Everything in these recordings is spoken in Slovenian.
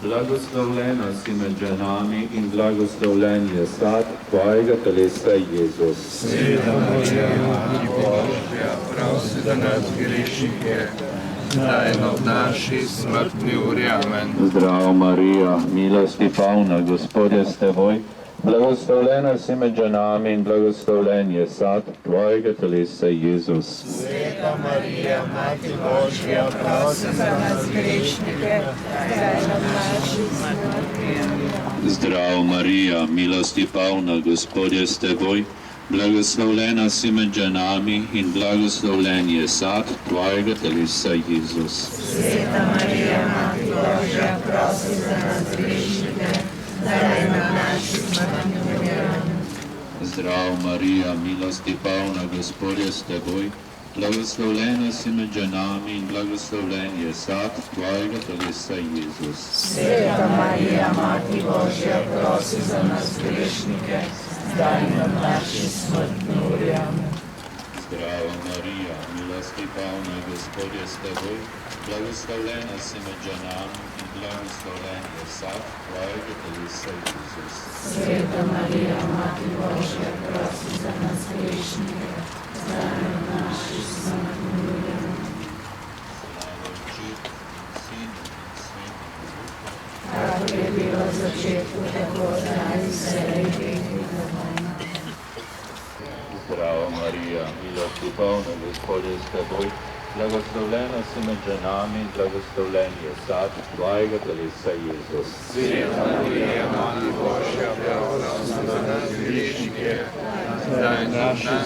Blagoslovljena si med ženami in blagoslovljen je sad tvojega telesa, Jezus. Sveta Marija, Mati Božja, prosi za nas grešnike, zdaj in ob naši smrtni uri. Amen. Zdravo Marija, milosti polna, Gospod je s teboj, blagoslovljena si med ženami in blagoslovljen je sad tvojega telesa, Jezus. Sveta Marija, Mati Božja, prosi za nas grešnike, zdaj in ob naši smrtni uri. Zdravo Marija, milosti polna, Gospod je s teboj, blagoslovljena si med ženami in blagoslovljen je sad tvojega telesa, Jezus. Sveta Marija, Mati Božja, prosi za nas grešnike, zdaj in ob naši smrtni uri. Zdravo Marija, milosti polna, Gospod je s teboj, blagoslovljena si med ženami in blagoslovljen je sad tvojega telesa, Jezus. Sveta Marija, Mati Božja, prosi za nas grešnike, zdaj in ob naši smrtni uri. Amen. Zdravo Marija, milosti polna, Gospod je s teboj, blagoslovljena si med ženami in blagoslovljen je sad tvojega telesa, Jezus. Sveta Marija, Mati Božja, prosi za nas grešnike, zdaj in ob naši smrtni uri. Slava Otcu in Sinu in Svetemu Duhu. Kakor je bilo v začetku, tako zdaj in vselej v veki vekov. Zdravo Marija, milosti polna, Gospod je s teboj, blagoslovljena si med ženami in blagoslovljen je sad tvojega telesa, Jezus. Sveta Marija, Mati Božja, prosi za nas grešnike, zdaj in ob naši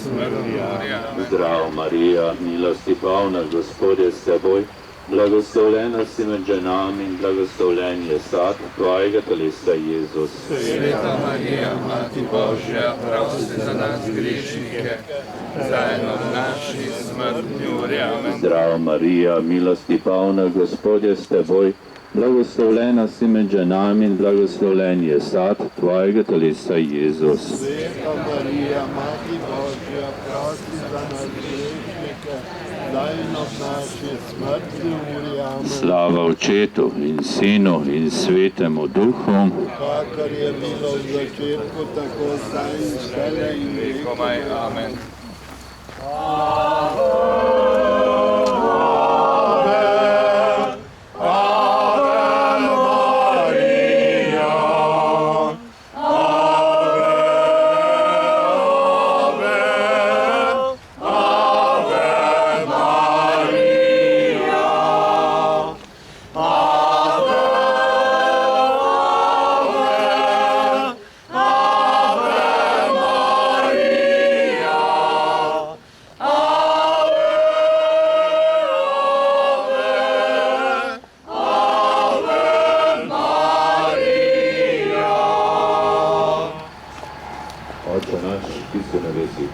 smrtni uri. Zdravo Marija, milosti polna, Gospod je s teboj, blagoslovljena si med ženami in blagoslovljen je sad tvojega telesa, Jezus. Sveta Marija, Mati Božja, prosi za nas grešnike, zdaj in ob naši smrtni uri. Amen. Zdravo Marija, milosti polna, Gospod je s teboj, blagoslovljena si med ženami in blagoslovljen je sad tvojega telesa, Jezus. Sveta Marija, Mati Božja, prosi za nas grešnike, zdaj in ob naši smrtni uri. Amen. Slava Otcu in Sinu in Svetemu Duhu. Kakor je bilo v začetku, tako zdaj in vselej in v veki. Amen.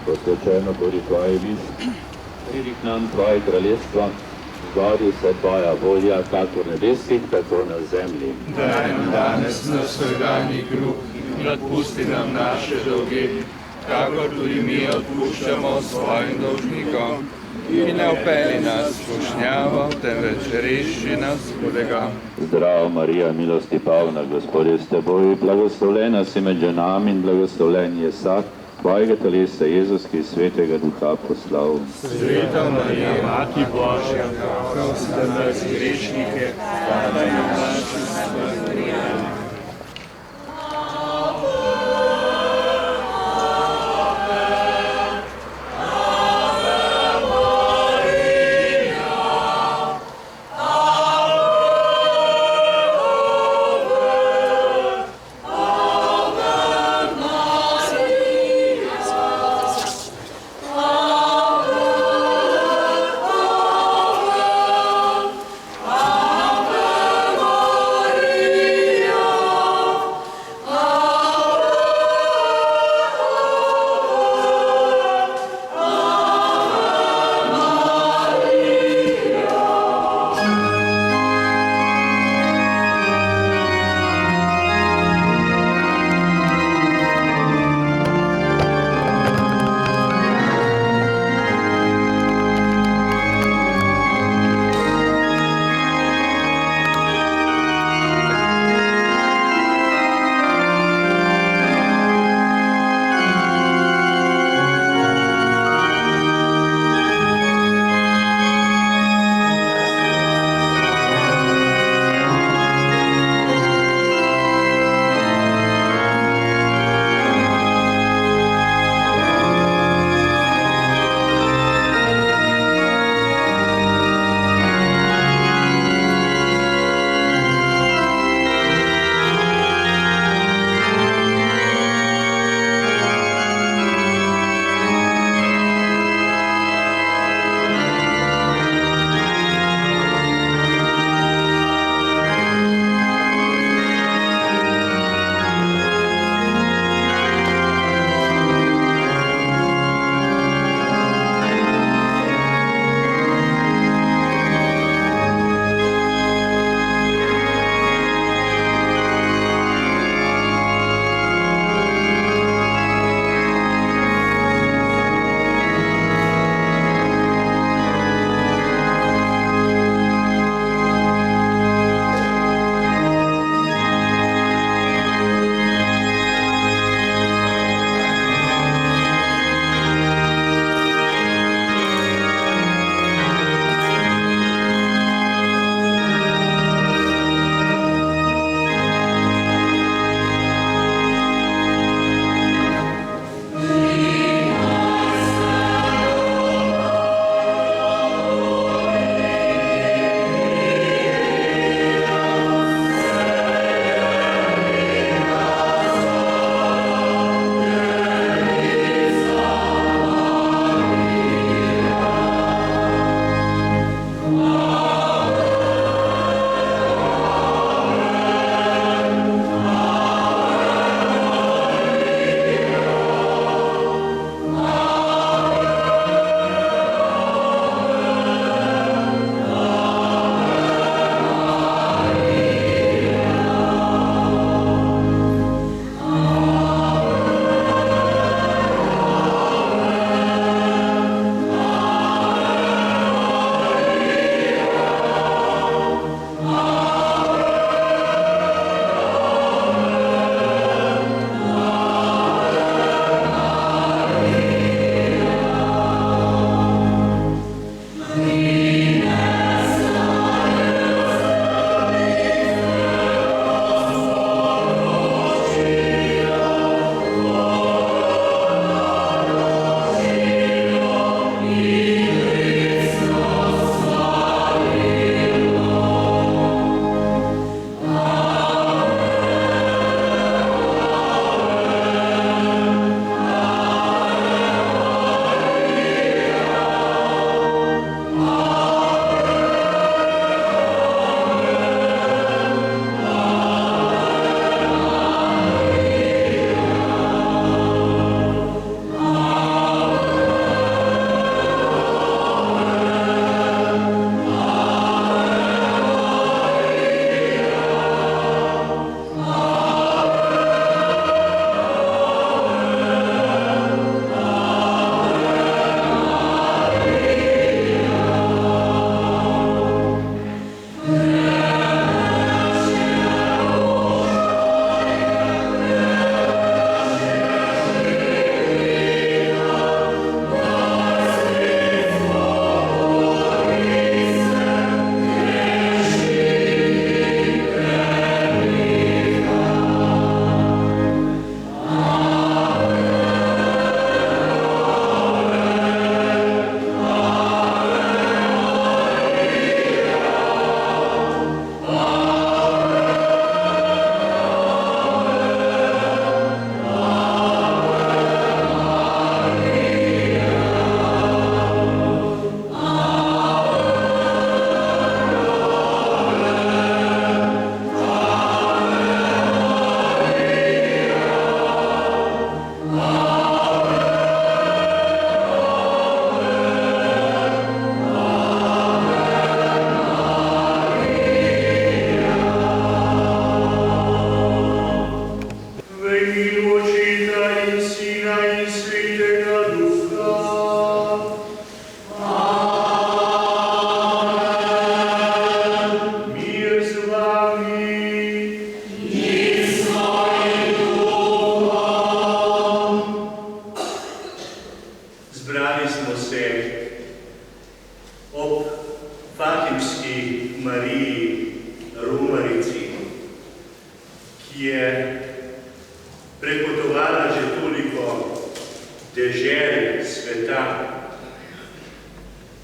Posvečeno bodi tvoje vis, pridi k nam tvoje kraljestvo, zgodi se tvoja volja, kako na nebesih, tako na zemlji. Daj nam danes naš vsakdanji kruh in odpusti nam naše dolge, kakor tudi mi odpuščamo svojim dolžnikom. In ne vpelji nas v skušnjavo, temveč reši nas hudega. Zdravo Marija, milosti polna, Gospod je s teboj, blagoslovljena si med ženami in blagoslovljen je sad tvojega telesa, Jezus, ki je svetega duha poslal. Sveta Marija, Mati Božja, prosi za nas grešnike, zdaj in v naši smrti. Ave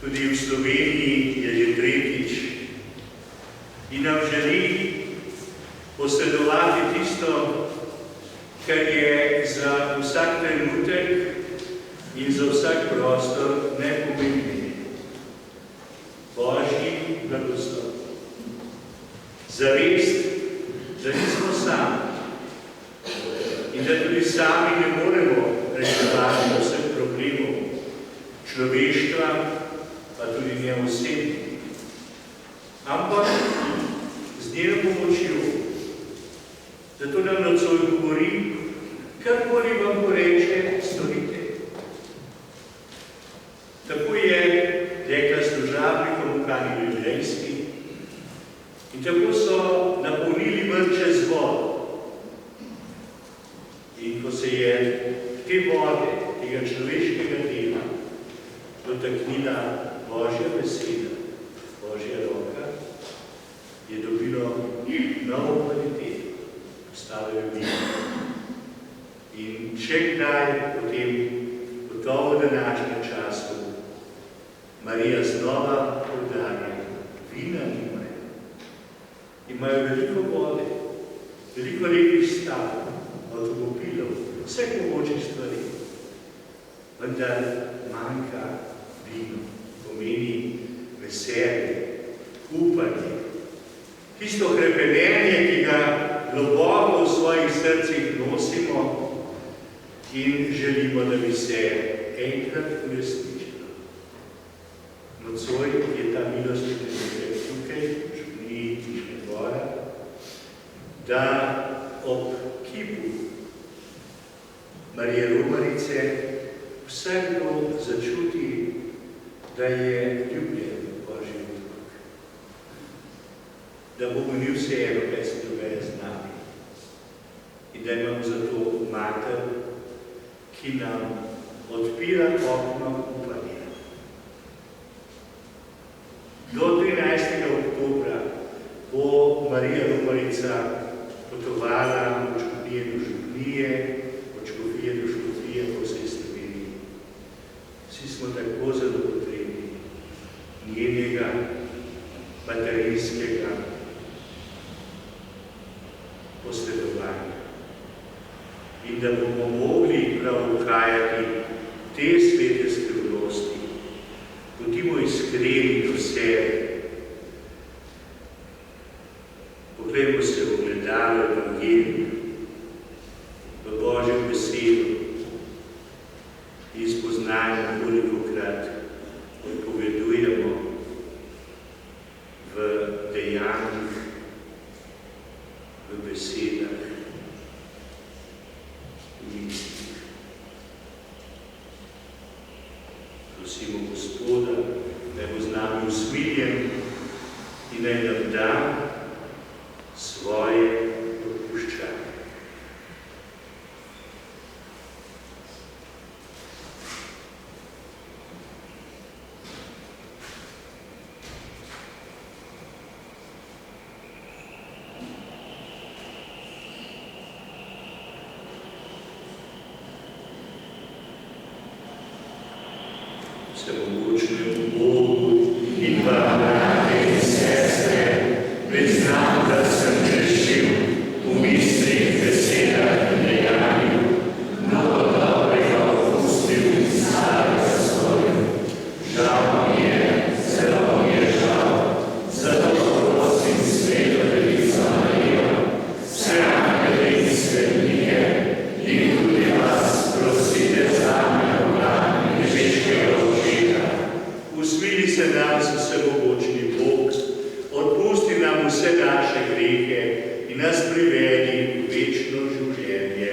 Tudi v Sloveniji je že tretjič in nam želi posredovati tisto, kar je za vsak trenutek in za vsak prostor najpomembnejše. Božji blagoslov. Zavest, da nismo sami in da tudi sami ne moremo reševati vseh problemov človeštva, pa tudi ne osebno. Ampak z njeno pomočjo, zato nam nocoj govori, karkoli vam poreče, storite. Tako je rekla služabnikom v Kani Galilejski in tako so napolnili vrče z vodo. In ko se je te vode, tega človeškega dela, dotaknila Božja beseda, Božja roka, je dobilo novo kvaliteto, postalo je vino. In če kdaj potem, gotovo v današnjem času, Marija znova poudarja, vina nimajo. Imajo veliko vode, veliko lepih stav, avtomobilov, vseh mogočih stvari, vendar manjka vino, pomeni veselje, upanje, tisto hrepenenje, ki ga globoko v svojih srcih nosimo in želimo, da bi se enkrat uresničilo. Nocoj je ta milost tukaj, v župniji Višnje Gora, da ob kipu Marije Romarice vsakdo začuti, da je ljubljen Božji otrok. Da bo mu ni vseeno, kaj se dogaja z nami. In da imamo zato mater, ki nam odpira okno upanja. Do 13. oktobra bo Marija Romarica potovala od župnije do župnije, od škofije do škofije po vsej Sloveniji. Vsi smo tako zelo potrebni njenega materinskega posredovanja. In da bomo mogli prav ukajati te svete skrivnosti, bodimo iskreni do sebe. Poglejmo se v ogledalo Evangelija, v Božjo besedo in spoznajmo, kolikokrat odpovedujemo v dejanjih, v besedah, v mislih. Prosimo Gospoda, naj bo z nami usmiljen in naj nam da svoje odpuščanje. Vsemogočnemu Bogu in vam, brate in sestre, priznam, da sem grešil v mislih, besedah in dejanju, mnogo dobrega opustil in slabega storil. Žal mi je, zelo mi je žal, zato prosim Sveto Devico Marijo, vse angele in svetnike in tudi vas prosite zame v dan nebeškega očeta. Usmili se nam vsemogočni Bog, odpusti nam vse naše grehe in nas privedi v večno življenje.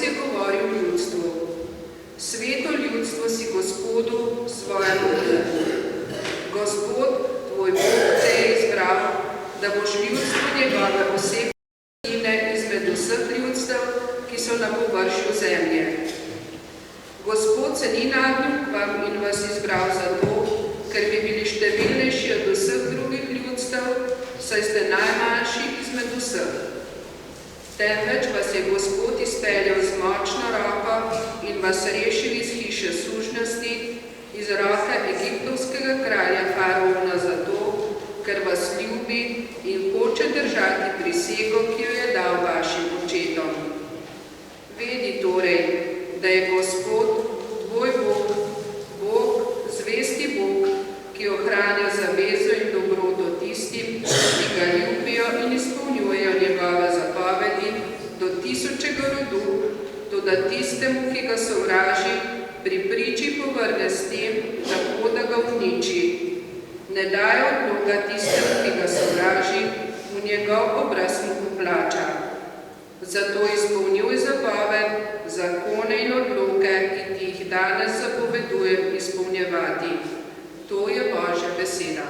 je govoril ljudstvu: Sveto ljudstvo si Gospodu svojemu Bogu. Gospod, tvoj Bog te je izbral, da boš ljudstvo njegove osebne izmed vseh ljudstev, ki so na površju zemlje. Gospod se ni nagnil k vam in vas izbral zato, ker bi bili številnejši od vseh drugih ljudstev, saj ste najmanjši izmed vseh. Temveč vas je Gospod izpeljal z močno roko in vas rešil iz hiše sužnjosti, iz roke egiptovskega kralja Faraona zato, ker vas ljubi in hoče držati prisego, ki jo je dal vašim očetom. Vedi torej, da je Gospod, tvoj Bog, Bog, zvesti Bog, ki ohranja zavezo in dobroto tistim, ki ga ljubijo in izpolnjujejo njegove zapovedi do tisočega rodu, toda tistemu, ki ga sovraži, pri priči povrne s tem, tako da ga uniči. Ne daje odloga tistemu, ki ga sovraži, v njegov obraz mu poplača. Zato izpolnjuj zapoved, zakone in odloke, ki ti jih danes zapovedujem izpolnjevati. To je Božja beseda.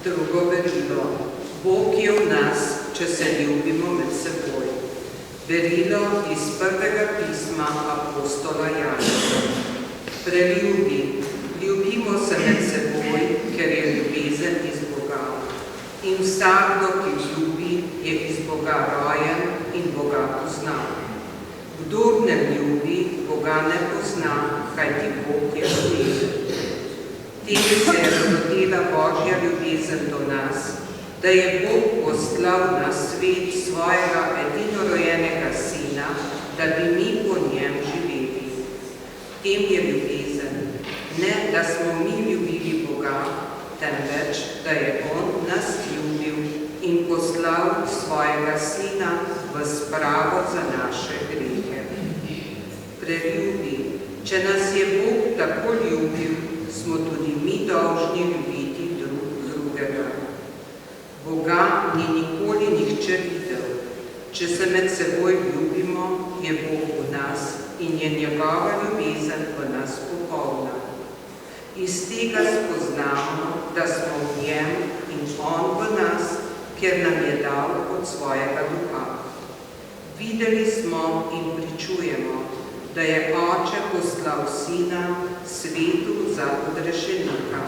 Drugo verilo. Bog je v nas, če se ljubimo med seboj. Verilo iz prvega pisma apostola Janeza. Preljubi, ljubimo se med seboj, ker je ljubezen iz Boga. In vsakdo, ki ljubi, je iz Boga rojen in Boga pozna. Kdor ne ljubi, Boga ne pozna, kajti Bog je ljubezen. Tem se je rodila Božja ljubezen do nas, da je Bog poslal na svet svojega edinorojenega Sina, da bi mi po njem živeli. Tem je ljubezen, ne da smo mi ljubili Boga, temveč da je On nas ljubil in poslal svojega Sina v spravo za naše grehe. Preljubi, če nas je Bog tako ljubil, smo tudi mi dolžni ljubiti drugega. Boga ni nikoli nihče videl. Če se med seboj ljubimo, je Bog v nas in je njegova ljubezen v nas popolna. Iz tega spoznamo, da smo v njem in On v nas, ker nam je dal od svojega duha. Videli smo in pričujemo, da je Oče poslal Sina svetu za odrešenika.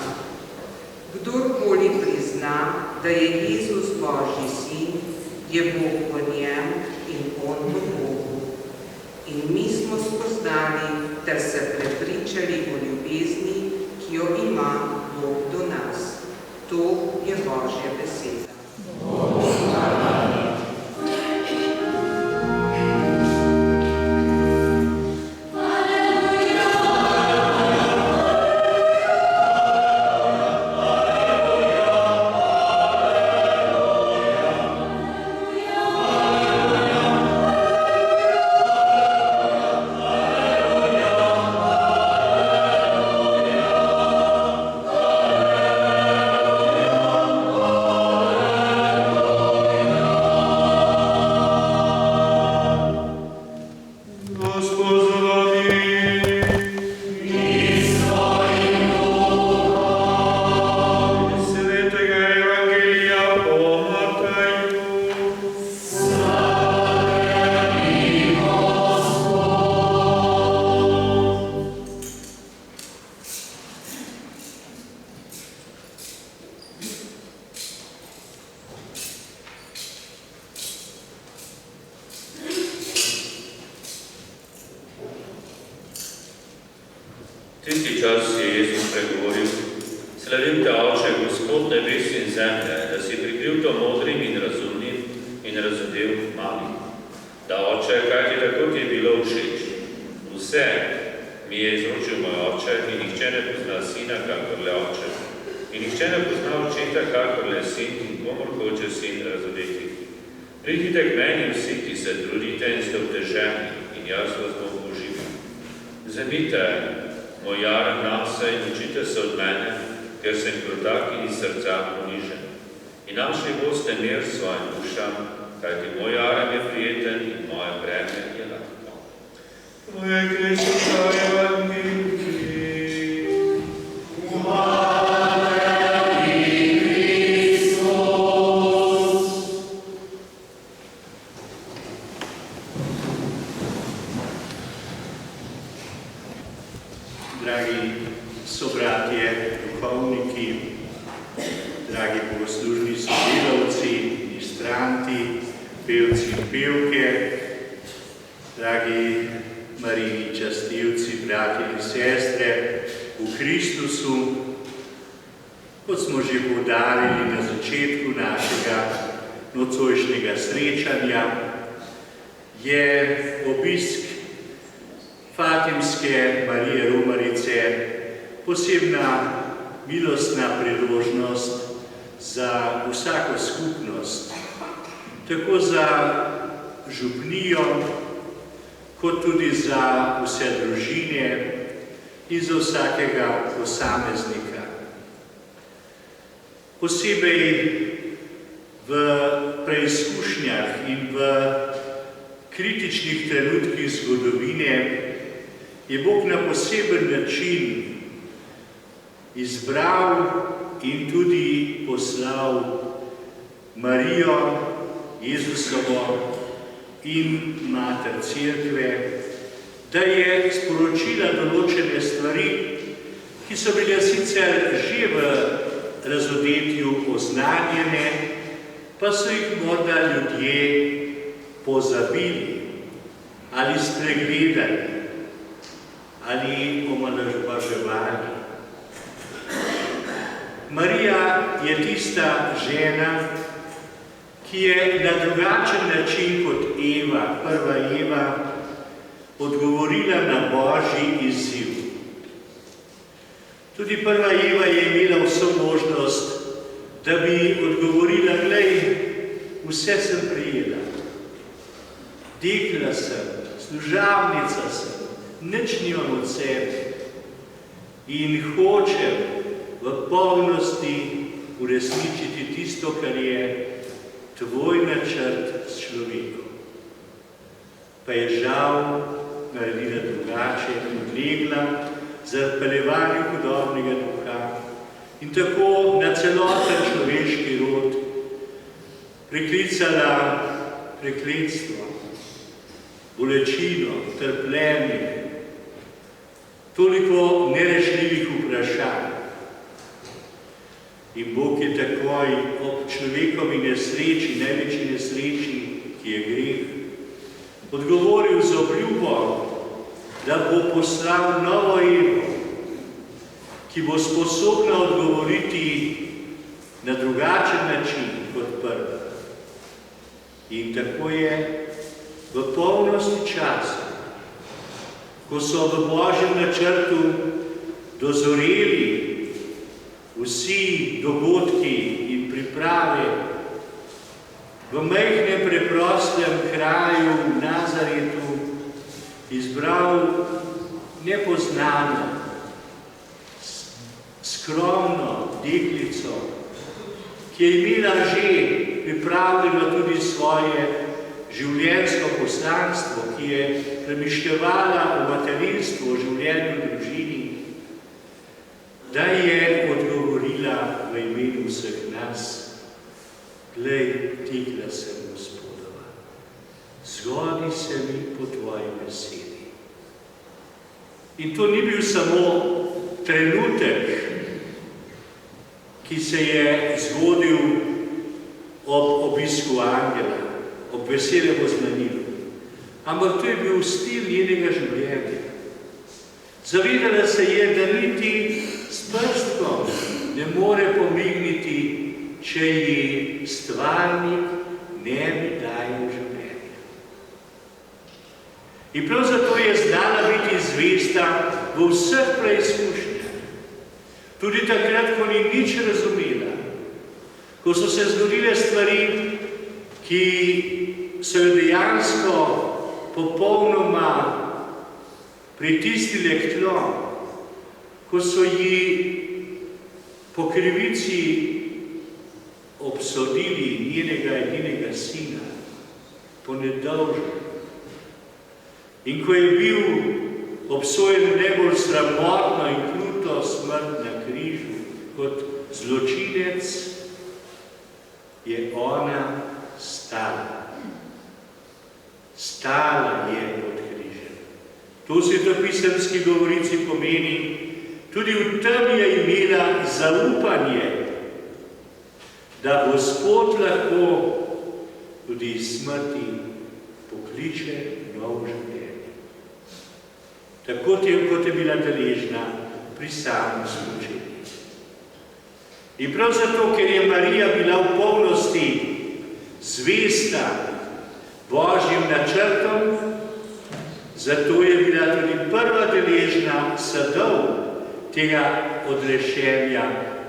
Kdorkoli prizna, da je Jezus Božji sin, je Bog v njem in on v Bogu. In mi smo spoznali ter se prepričali o ljubezni, ki jo ima Bog do nas. To je Božja beseda. Tisti čas je Jezus pregovoril: Slavim te, Oče, Gospod nebes in zemlje, da si prikryl to modrim in razumnim in razodel malim. Da, Oče, kaj ti tako ti je bilo všeč. Vse mi je izročil moj Oče in nihče ne pozna sina, kakor le Oče. In nihče ne pozna očeta, kakor le sin in komor hoče sin razodeti. Pridite k meni vsi, ki se trudite in ste obteženi, in jaz vas bom poživil. Vzemite moj jaren nase in učite se od mene, ker sem krotak in iz srca ponižen. In našli boste mir svojim dušam, kajti moj jaren je prijeten in moje breme je lahko. Moje Kristus, Evangelij. Dragi sobratje, duhovniki, dragi bogoslužni sodelavci, ministranti, pevci in pevke, dragi Marijini častilci, bratje in sestre v Kristusu, kot smo že poudarili na začetku našega nocojšnjega srečanja, je obisk Fatimske Marije Romarice posebna milostna priložnost za vsako skupnost, tako za župnijo, kot tudi za vse družine in za vsakega posameznika. Posebej v preizkušnjah in v kritičnih trenutkih zgodovine je Bog na poseben način izbral in tudi poslal Marijo, Jezusovo in Mater Cerkve, da je sporočila določene stvari, ki so bile sicer že v razodetju oznanjene, pa so jih morda ljudje pozabili ali spregledali ali omalovaževali. Marija je tista žena, ki je na drugačen način kot Eva, prva Eva, odgovorila na Božji izziv. Tudi prva Eva je imela vso možnost, da bi odgovorila: glej, vse sem prijela. Dekla sem, služavnica sem, nič nimam od sebe in hočem v polnosti uresničiti tisto, kar je tvoj načrt s človekom. Pa je žal naredila drugače in odlegla za odpeljevanje hudobnega duha in tako na celoten človeški rod priklicala prekletstvo, bolečino, trpljenje, toliko nerešljivih vprašanj, vprašanj. In Bog je takoj ob človekovi nesreči, največji nesreči, ki je greh, odgovoril z obljubo, da bo poslal novo Evo, ki bo sposobna odgovoriti na drugačen način kot prva. In tako je v polnosti časa, ko so v Božjem načrtu dozoreli vsi dogodki in priprave, v majhnem preprostem kraju v Nazaretu izbral nepoznano, skromno deklico, ki je imela že pripravljeno tudi svoje življenjsko poslanstvo, ki je premišljevala o materinstvu, o življenju v družini, da je odgovorila v imenu vseh nas: glej, tikla sem Gospodova, zgodi se mi po tvoji besedi. In to ni bil samo trenutek, ki se je zgodil ob obisku angela, ob veselem oznanilu, ampak to je bil stil njenega življenja. Zavedala se je, da niti s prstkom ne more pomigniti, če ji stvarnik ne bi dajal življenja. In prav zato je znala biti zvesta v vseh preizkušnjah. Tudi takrat, ko ni nič razumela, ko so se zgodile stvari, ki so jo dejansko popolnoma pritisnile k tlom, ko so ji po krivici obsodili njenega edinega sina, po nedolžnem. In ko je bil obsojen najbolj sramotno in kruto smrt na križu kot zločinec, je ona stala. Stala je pod križem. To v svetopisemski govorici pomeni, tudi v tem je imela zaupanje, da Gospod lahko tudi iz smrti pokliče novo življenje. Tako kot je bila deležna pri samem spočetju. In prav zato, ker je Marija bila v polnosti zvesta Božjim načrtom, zato je bila tudi prva deležna sadov tega odrešenja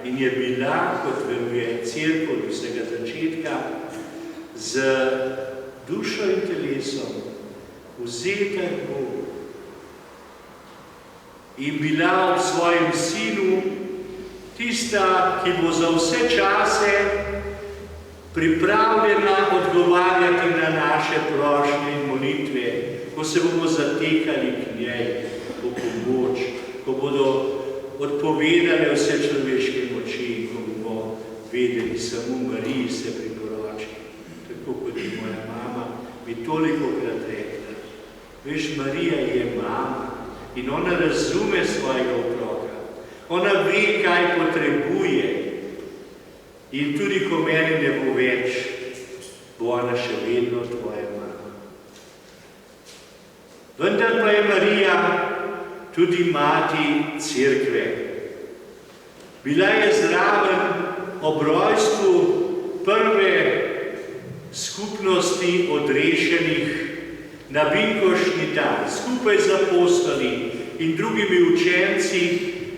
in je bila, kot veruje Cerkev od vsega začetka, z dušo in telesom vzeta k Bogu. In bila v svojem sinu tista, ki bo za vse čase pripravljena odgovarjati na naše prošnje in molitve, ko se bomo zatekali k njej po pomoč, ko bodo odpovedale vse človeške moči, ko bomo vedeli, samo Mariji se priporoči. Tako kot je moja mama mi tolikokrat rekla, veš, Marija je mama in ona razume svojega otroka. Ona ve, kaj potrebuje. In tudi, ko meni ne bo več, bo ona še vedno tvoja mama. Vendar pa je Marija tudi mati Cerkve. Bila je zraven ob rojstvu prve skupnosti odrešenih na vinkošni dan. Skupaj z apostoli in drugimi učenci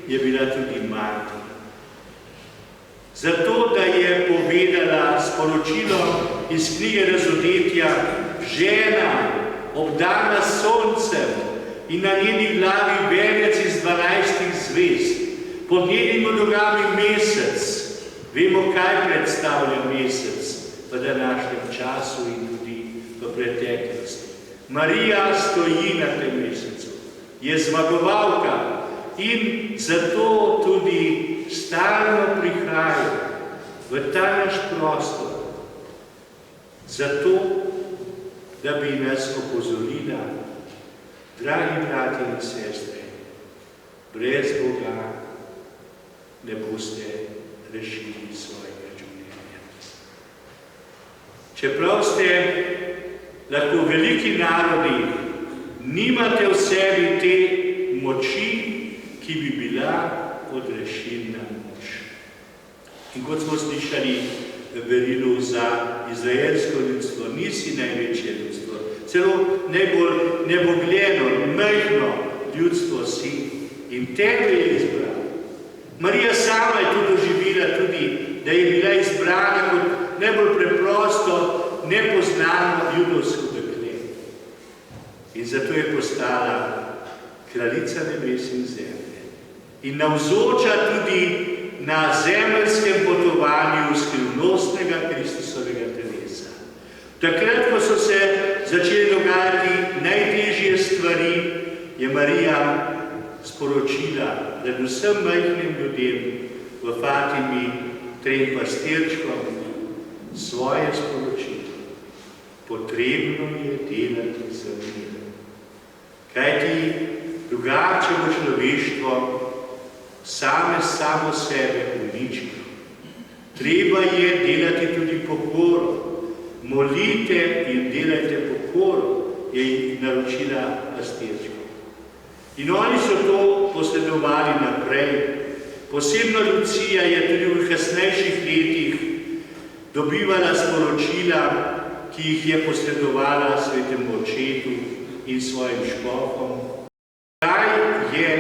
je bila tudi mati. Zato, da je povedala sporočilo iz knjige Razodetja: žena, obdana s soncem in na njeni glavi venec iz 12 zvezd, pod njenimi nogami mesec. Vemo, kaj predstavlja mesec v današnjem času in tudi v preteklosti. Marija stoji na tem mesecu, je zmagovalka in zato tudi stalno prihaja v ta naš prostor, zato, da bi nas opozorila: dragi brati in sestre, brez Boga ne boste rešili svojega življenja. Čeprav ste lahko veliki narodi, nimate v sebi te moči, ki bi bila odrešilna moč. In kot smo slišali v berilu za izraelsko ljudstvo, nisi največje ljudstvo, celo najbolj nebogljeno, majhno ljudstvo si in tebe je izbral. Marija sama je to doživela tudi, da je bila izbrana kot najbolj preprosto, nepoznano judovsko dekle. In zato je postala kraljica nebes in zemlje. In navzoča tudi na zemeljskem potovanju skrivnostnega Kristusovega telesa. Takrat, ko so se začeli dogajati najtežje stvari, je Marija sporočila predvsem majhnim ljudem v Fatimi, 3 pastirčkom, svoje sporočilo. Potrebno je delati za mir. Kajti drugače bo človeštvo samo sebe uničilo. Treba je delati tudi pokoro. Molite in delajte pokoro, je naročila pastirčkom. In oni so to posledovali naprej. Posebno Lucija je tudi v kasnejših letih dobivala sporočila, ki jih je posledovala svetemu očetu in svojim škofom. Kaj je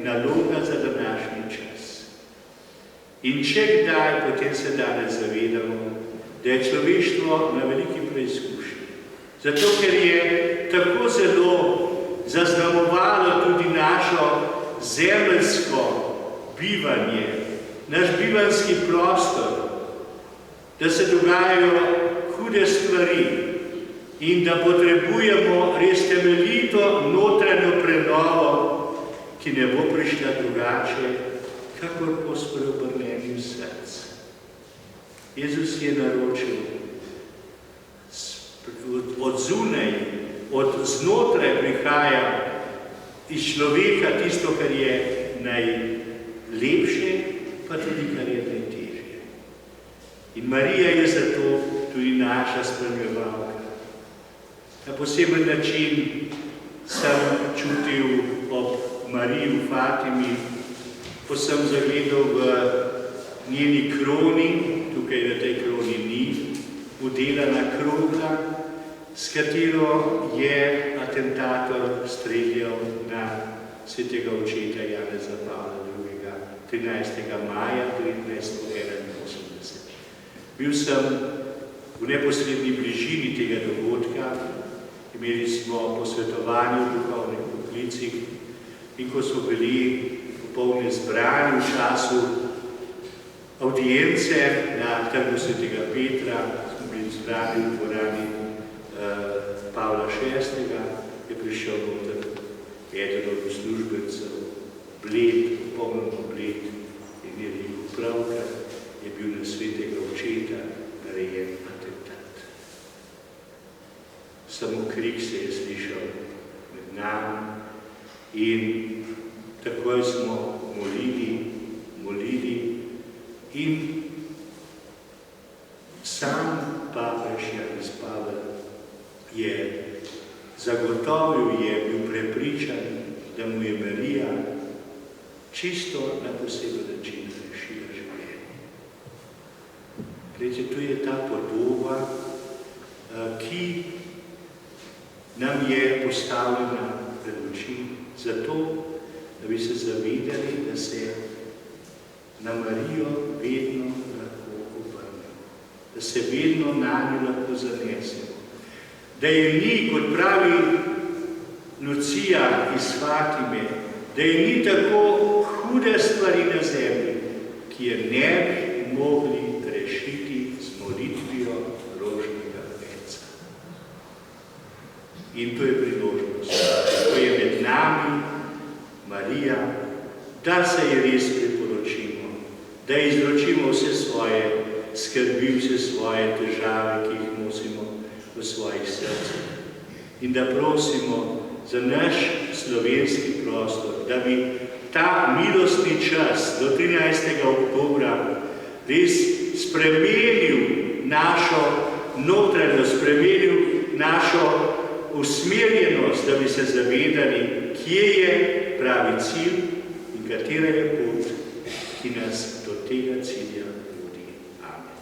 naloga za današnji čas? In če kdaj, potem se danes zavedamo, da je človeštvo na veliki preizkušnji. Zato, ker je tako zelo zaznamovalo tudi našo zemeljsko bivanje, naš bivanjski prostor, da se dogajajo hude stvari in da potrebujemo res temeljito notranjo prenovo, ki ne bo prišla drugače, kakor po spreobrnenim srcu. Jezus je naročil od zunaj, od znotraj prihaja iz človeka tisto, kar je najlepše, pa tudi kar je najtežje. In Marija je zato tudi naša spremljevalka. Na poseben način sem čutil ob Mariji v Fatimi, ko sem zagledal v njeni kroni, tukaj na tej kroni ni, vdelana krogla, s katero je atentator streljal na svetega očeta Janeza Pavla II. 13. maja 1981. Bil sem v neposredni bližini tega dogodka, imeli smo posvetovanje v duhovnih poklicih in ko so bili popolni zbrani v času audience na trgu svetega Petra, smo bili zbrani v dvorani Pavla VI., je prišel noter eden od uslužbencev, bled, popolnoma bled, in je rekel, pravkar je bil na svetega očeta narejen atentat. Samo krik se je slišal med nami in takoj smo molili in sam papež Janez Pavel je zagotovil, je bil prepričan, da mu je Marija čisto na poseben način rešila življenje. Glede, to je ta podoba, ki nam je postavljena pred oči, zato, da bi se zavedali, da se na Marijo vedno lahko obrnemo, da se vedno na njo lahko zanesemo, da je ni, kot pravi Lucija iz Fatime, da je ni tako hude stvari na zemlji, ki je ne bi mogli rešiti z molitvijo rožnega venca. In to je priložnost, ko je med nami Marija, da se je res priporočimo, da izročimo vse svoje skrbi, vse svoje težave, ki jih nosimo v svojih srcih. In da prosimo za naš slovenski prostor, da bi ta milostni čas do 13. oktobra res spremenil našo notranjost, spremenil našo usmerjenost, da bi se zavedali, kje je pravi cilj in katera je pot, ki nas do tega cilja vodi. Amen.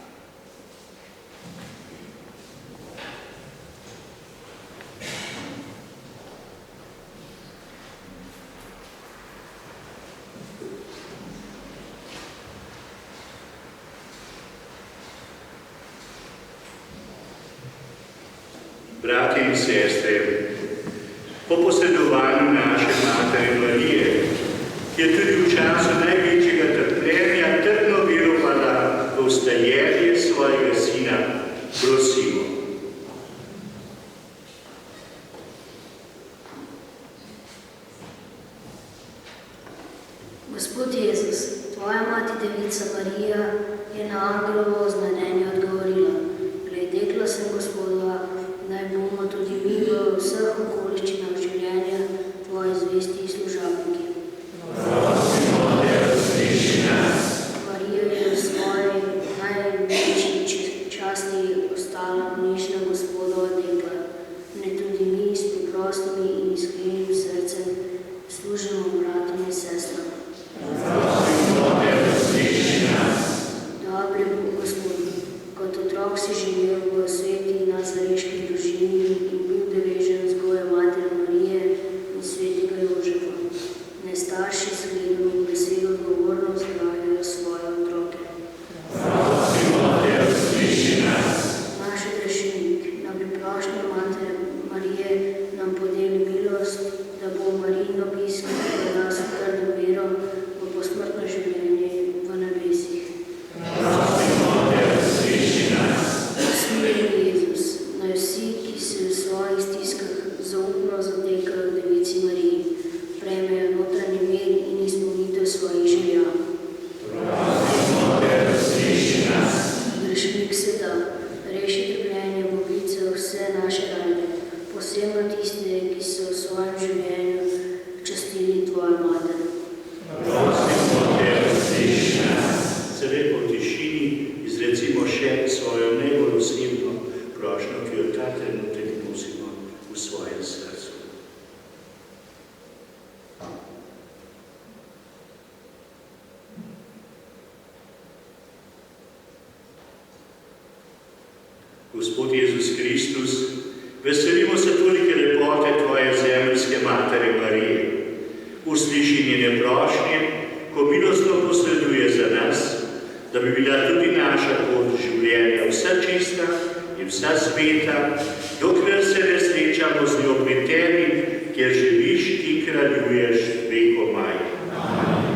Bratje in sestre, po posredovanju naše Matere Marije, ki je tudi v času največjega trpljenja trdno verovala v vstajenje svojega sina, prosimo. Gospod Jezus, tvoja mati Devica Marija je na angelovo znamenje odgovorila: glej, dekla sem Gospodova, naj bomo tudi mi v vseh okoliščinah življenja tvoji zvesti služabniki. Marija je v svoji največji časti ostala konična Gospodova dekla. Ne tudi mi s preprostimi in iskrenim srcem služimo bratom in sestram. Dobri Gospod, kot otrok si živel v sveti nazareški družini in bil deležen vzgoje Matere Marije in svetega Jožefa. Ne starši s gledom in besedo odgovorno vzgajajo svoje otroke. Naš rešenik, na priprošnjo Matere Marije nam podeli milost, da bo Marijin obisk v nas utrdil vero v posmrtno življenje v nebesih. Usmiljen Jezus, naj vsi, ki se v svojih stiskah zaupno zatekajo Devici Mariji, prejmejo notranji mir in izpolnitev svojih želja. Rešenik sveta, reši trpljenje Bogice vse naše rane, posebno tiste, ki so v svojem življenju častili tvojo mater. Zdaj po tišini izrecimo še svojo najbolj osebno prošnjo, ki jo ta trenutek nosimo v svojem srcu. Gospod Jezus Kristus, veselimo se tolike lepote tvoje zemeljske Matere Marije. Usliši njene prošnje, ko milostno posreduje za nas, da bi bila tudi naša pot življenja vsa čista in vsa sveta, dokler se ne srečamo z njo pri tebi, kjer živiš, ki kraljuješ veko maj. Amen.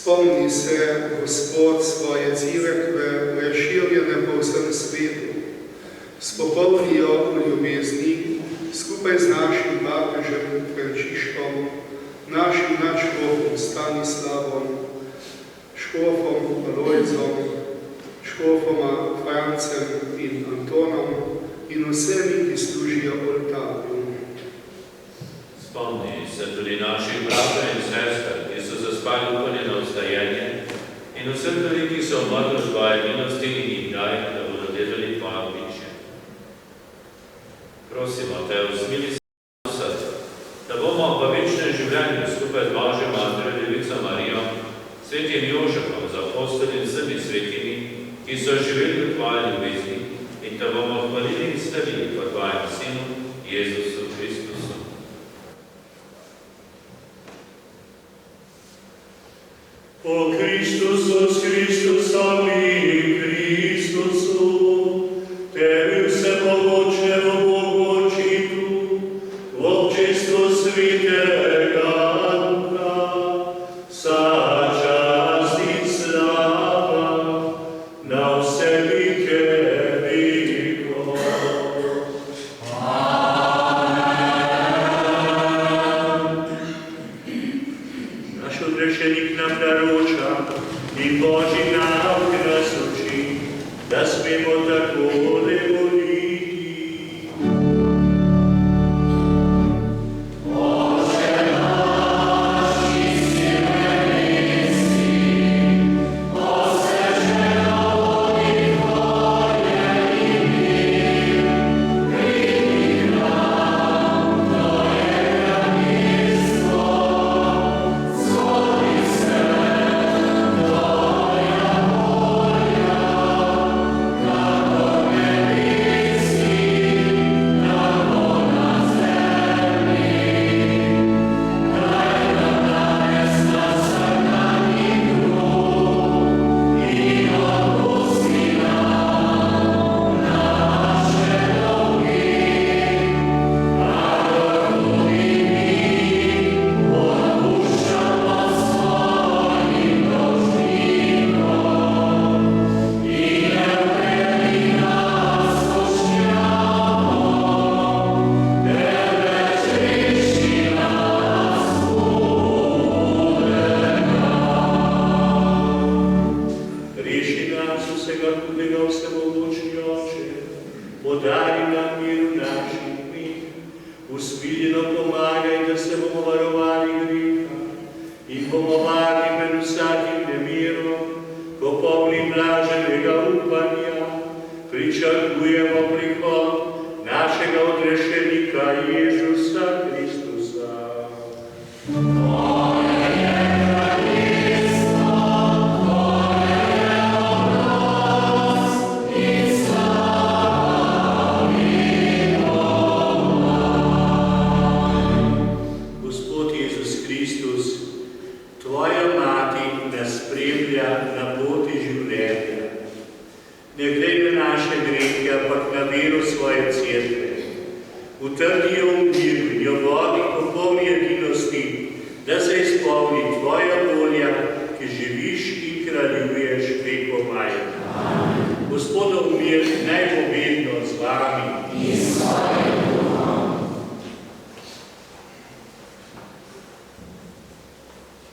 Spomni se, Gospod, svoje cerkve, razširjene po vsem svetu. Spopolni jo v ljubezni, skupaj z našim papežem Frančiškom, našim nadškofom Stanislavom, škofom Alojzom, škofoma Francem in Antonom in vsemi, ki služijo oltarju. Spomni se tudi naših bratov in sester, ki so zaspali upanje vstajenje, in vsem tudi, ki so umrli v tvoje milosti in jim daj, da bodo delali tvoje običje. Prosimo te, usmili se vse, da bomo v večnem življenju skupaj z Božjo Materjo Devico Marijo, svetim Jožefom, z apostoli in vsemi svetimi, ki so živeli v tvoji ljubezni, in te bomo hvalili in slavili po tvojem Sinu, Jezusu Kristusu. O Christus, Christusom in Christusu, tebi vsemogočnemu Bogu Očitu, v občestvu Svetega Duha, vsa čast in slava na vse vike vekov. Naš odrešenik nam naroča in Božji nauk nas uči, da smemo takole moliti.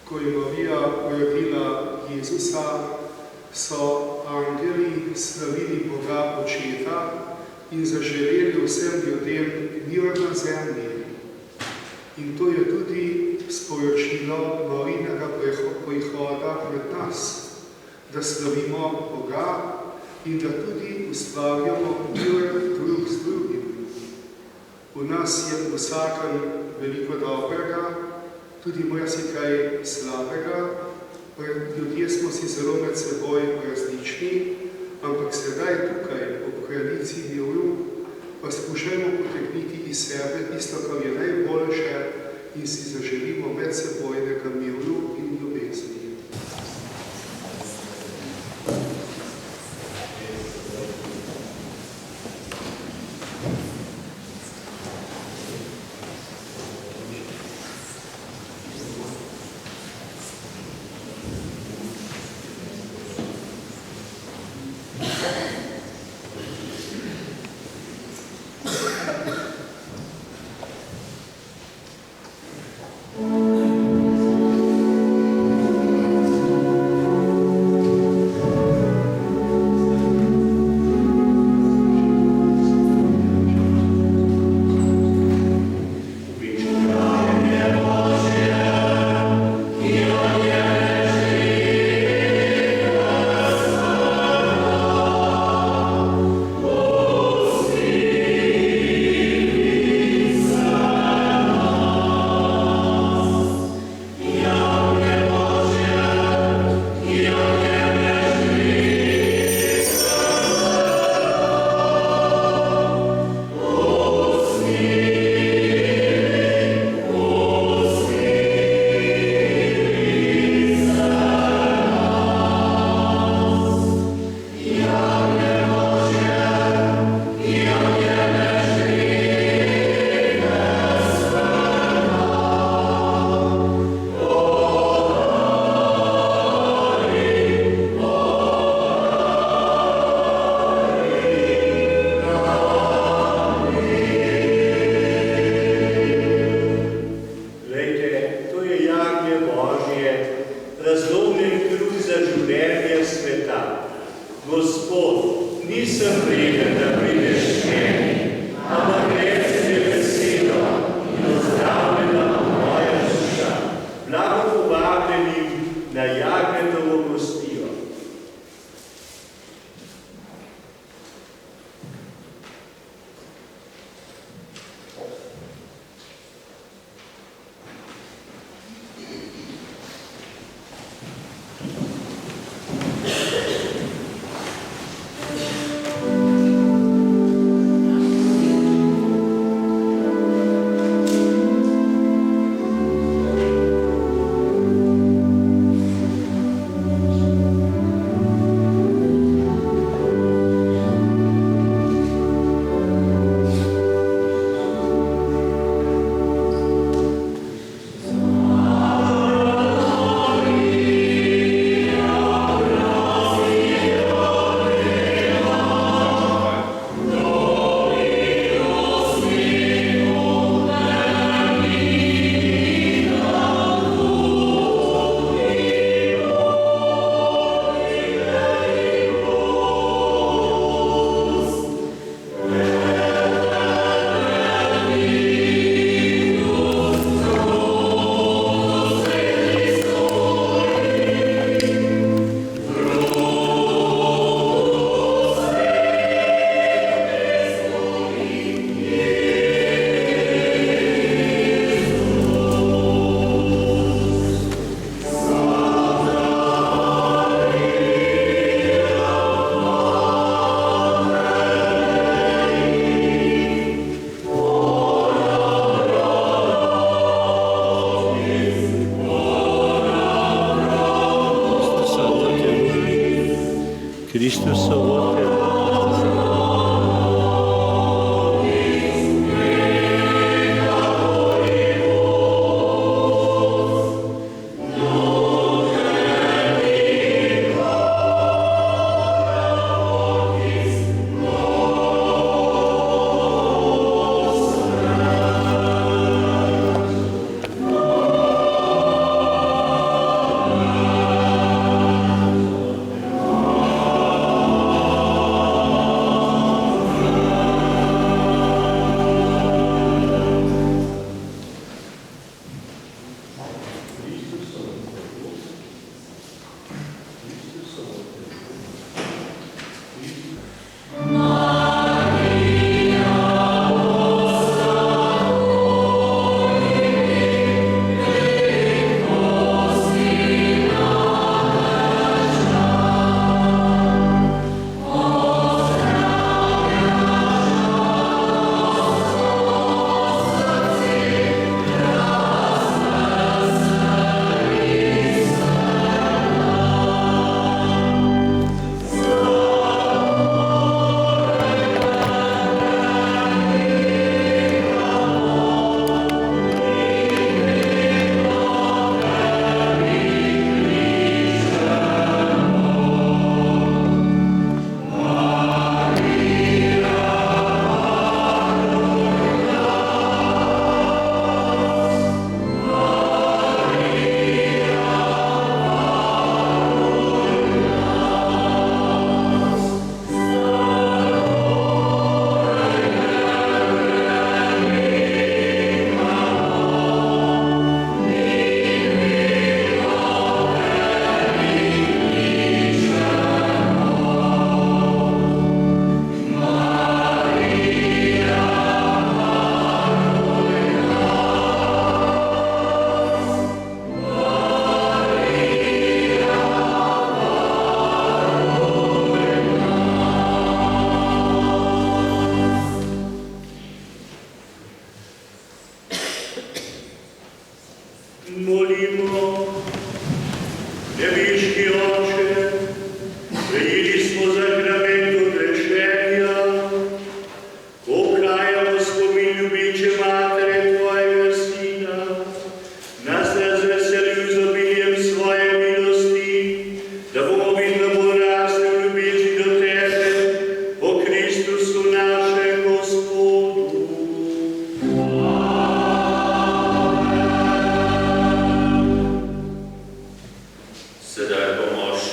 Ko je Marija rodila Jezusa, so angeli slavili Boga Očeta in zaželeli vsem ljudem mir na zemlji. In to je tudi sporočilo Marijinega prihoda pred nas, da slavimo Boga in da tudi ustvarjamo mir drug z drugim. V nas je v vsakem veliko dobrega, tudi marsikaj slabega, ljudje smo si zelo med seboj različni, ampak sedaj tukaj, ob kraljici miru, pa skušajmo potegniti iz sebe tisto, kar je najboljše in si zaželimo medsebojnega miru in ljubezni. Christus over Amen. Molimo, nebiški Oče, prejeli smo zakrament odrešenja, pokajamo spomin ljubiče Matere Tvojega Sina, nas razveselil z obiljem svoje milosti, da bomo vidno bolj rasli v ljubezni do Tebe, po Kristusu našem Gospodu. Sedaj pomoč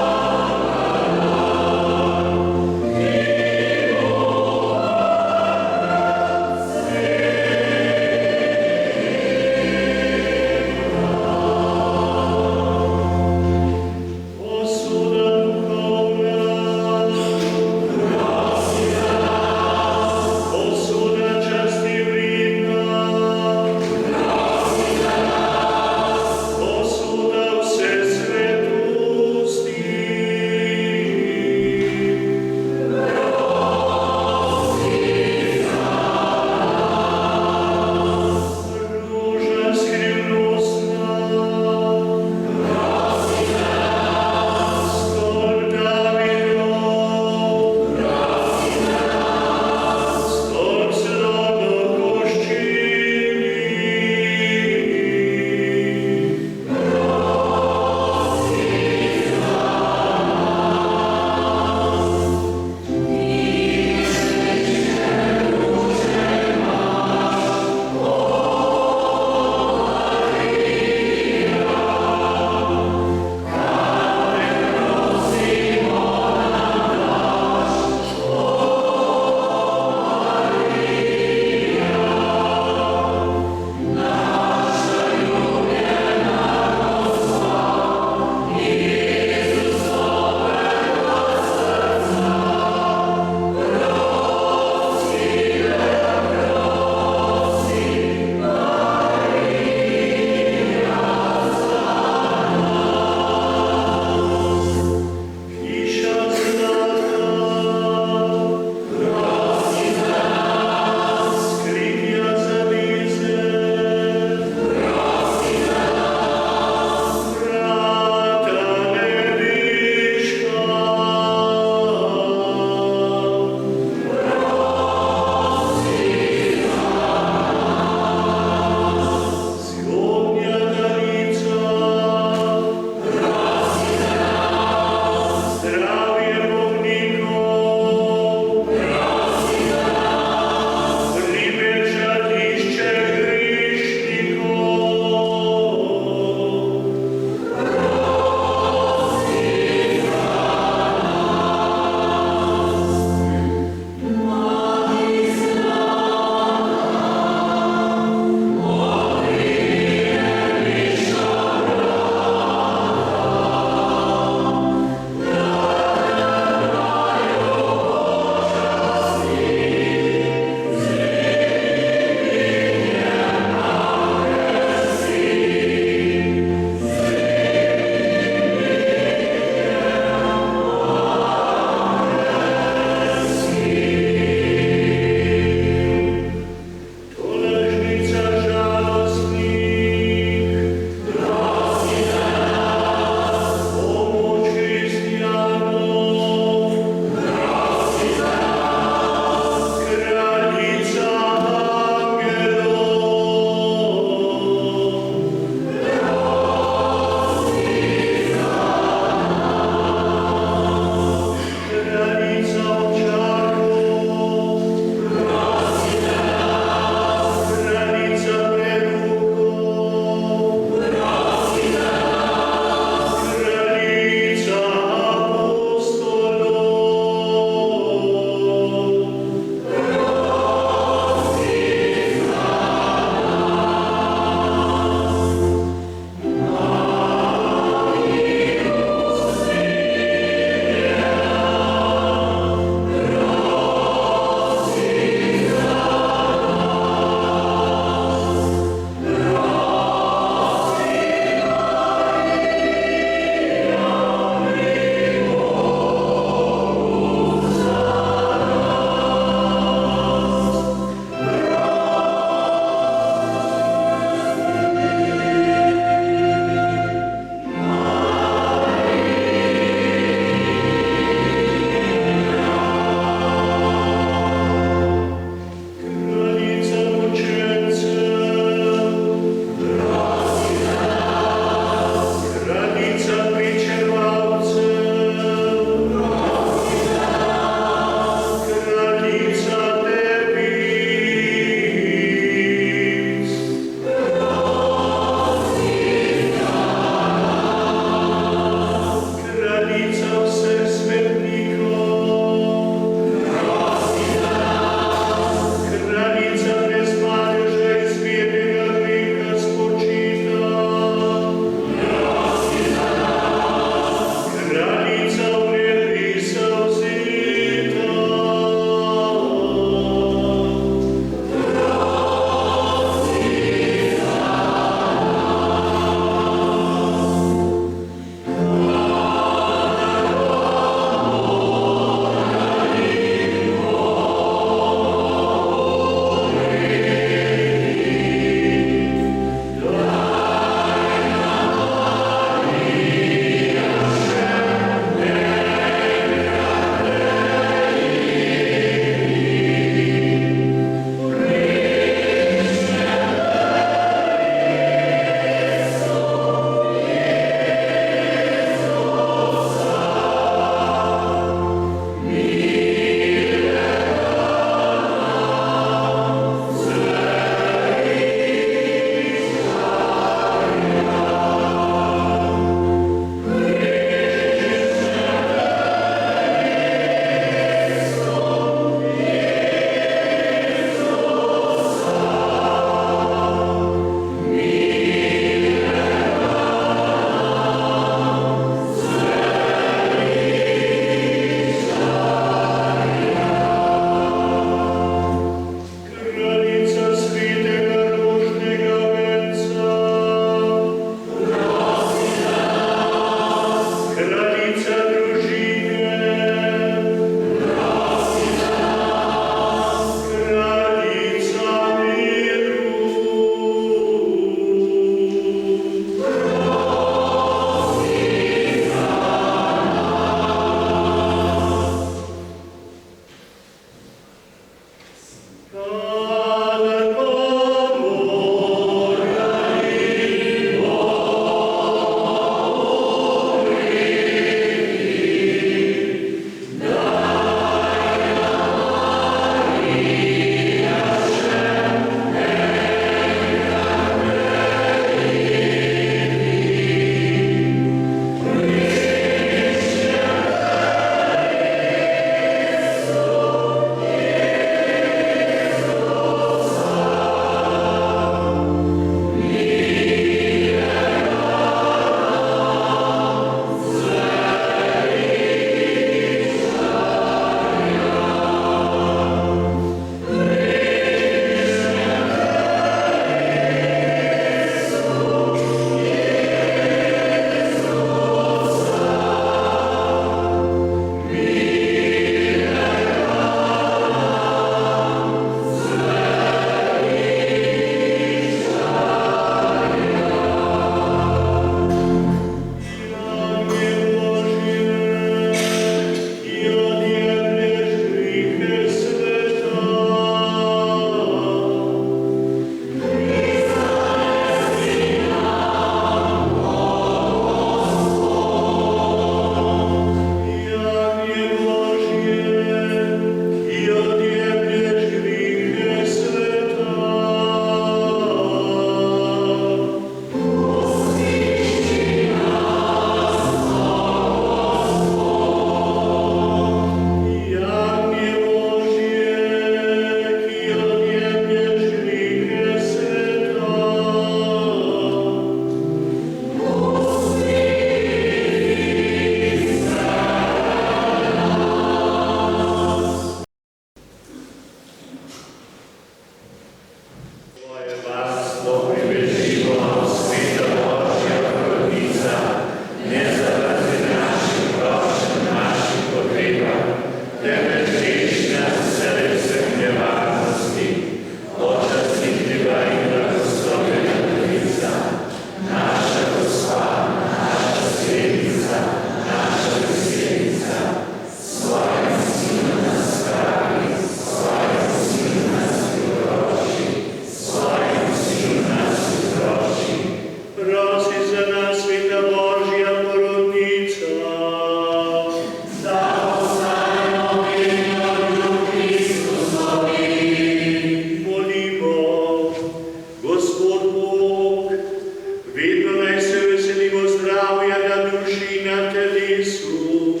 telesu,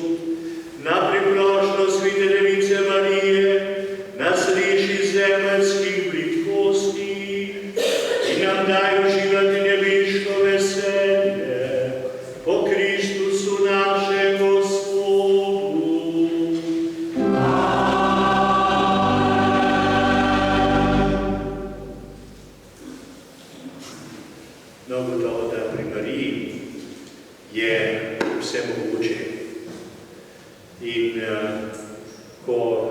na priprošno svete Device Marije, nas reši zemeljskih plitkosti in nam daj uživati nebeško veselje po Kristusu našem Gospodu. No, gotovo, da pri Mariji je vse mogoče. In ko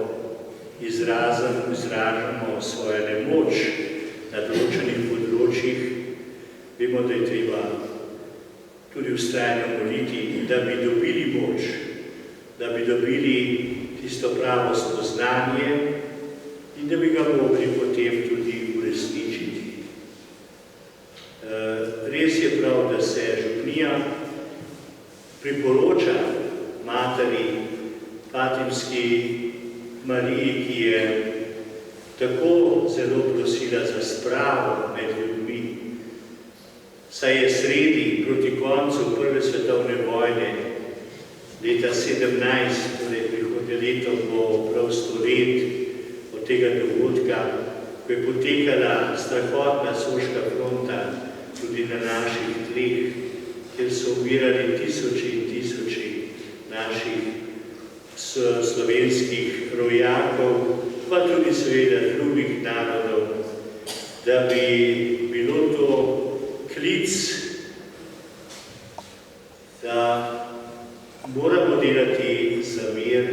izražamo svojo nemoč na določenih področjih, vemo, da je treba tudi vztrajno moliti, da bi dobili moč, da bi dobili tisto pravo spoznanje in da bi ga mogli potem tudi uresničiti. Res je prav, da se župnija priporoča materi Fatimski Mariji, ki je tako zelo prosila za spravo med ljudmi, saj je sredi proti koncu Prve svetovne vojne leta 17, torej prihodnje leto bo prav 100 let od tega dogodka, ko je potekala strahotna soška fronta tudi na naših tleh, kjer so umirali tisoči in tisoči naših slovenskih rojakov, pa tudi seveda drugih narodov, da bi bilo to klic, da moramo delati za mir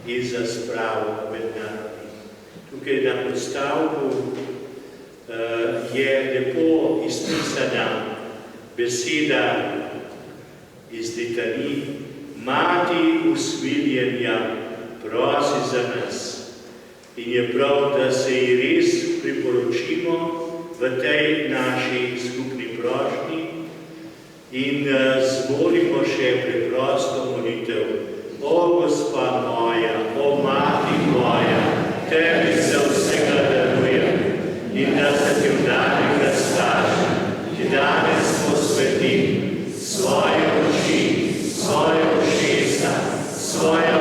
in za spravo med narodi. Tukaj na podstavku je lepo izpisana beseda iz litanij: Mati usmiljenja, prosi za nas. In je prav, da se ji res priporočimo v tej naši skupni prošnji in zmolimo še preprosto molitev. O Gospa moja, o Mati moja, tebi za vsega darujem in da se ti v danih razstažim, ti danes posvetim svoje oči, svoje ušesa, svoje